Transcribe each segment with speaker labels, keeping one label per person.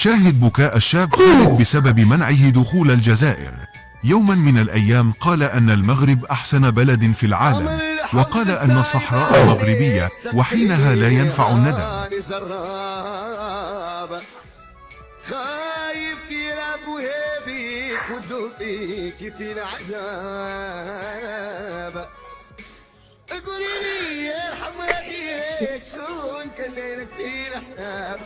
Speaker 1: شاهد بكاء الشاب خالد بسبب منعه دخول الجزائر. يوما من الأيام قال أن المغرب أحسن بلد في العالم، وقال أن الصحراء مغربية، وحينها لا ينفع الندم.
Speaker 2: خايف يلعب وهابيك ودوقيك في العذاب. قولي لي يا حماديك شلون كان ليلك في الحساب.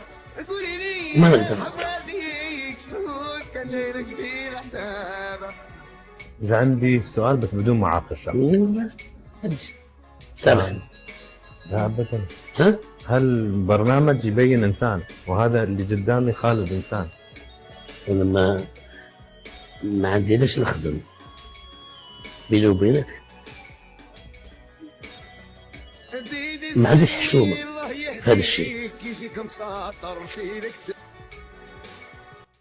Speaker 2: قولي لي يا حماديك شلون كان ليلك في الحساب.
Speaker 3: إذا عندي سؤال بس بدون معاق الشخص.
Speaker 4: سامعني.
Speaker 3: لا أبدا.
Speaker 4: ها؟
Speaker 3: هالبرنامج يبين إنسان، وهذا اللي قدامي خالد إنسان.
Speaker 4: أنا ما عندي ليش نخدم بيني وبينك، ما عنديش حشومة هذا الشيء.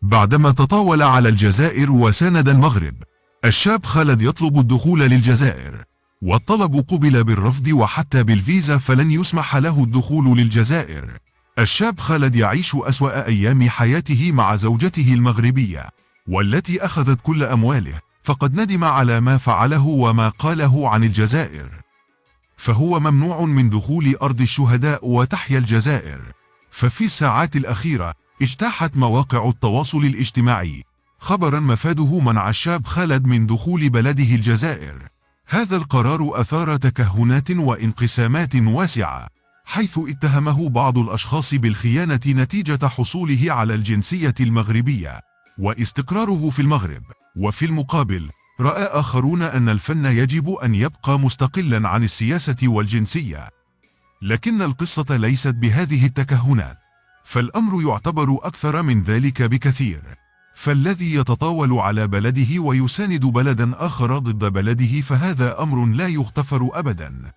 Speaker 1: بعدما تطاول على الجزائر وساند المغرب، الشاب خالد يطلب الدخول للجزائر، والطلب قبل بالرفض وحتى بالفيزا فلن يسمح له الدخول للجزائر. الشاب خالد يعيش أسوأ أيام حياته مع زوجته المغربية، والتي أخذت كل أمواله، فقد ندم على ما فعله وما قاله عن الجزائر، فهو ممنوع من دخول أرض الشهداء وتحيا الجزائر. ففي الساعات الأخيرة اجتاحت مواقع التواصل الاجتماعي خبرا مفاده منع الشاب خالد من دخول بلده الجزائر. هذا القرار أثار تكهنات وانقسامات واسعة، حيث اتهمه بعض الأشخاص بالخيانة نتيجة حصوله على الجنسية المغربية واستقراره في المغرب، وفي المقابل رأى آخرون أن الفن يجب أن يبقى مستقلا عن السياسة والجنسية. لكن القصة ليست بهذه التكهنات، فالأمر يعتبر أكثر من ذلك بكثير. فالذي يتطاول على بلده ويساند بلدا آخر ضد بلده فهذا أمر لا يغتفر أبدا.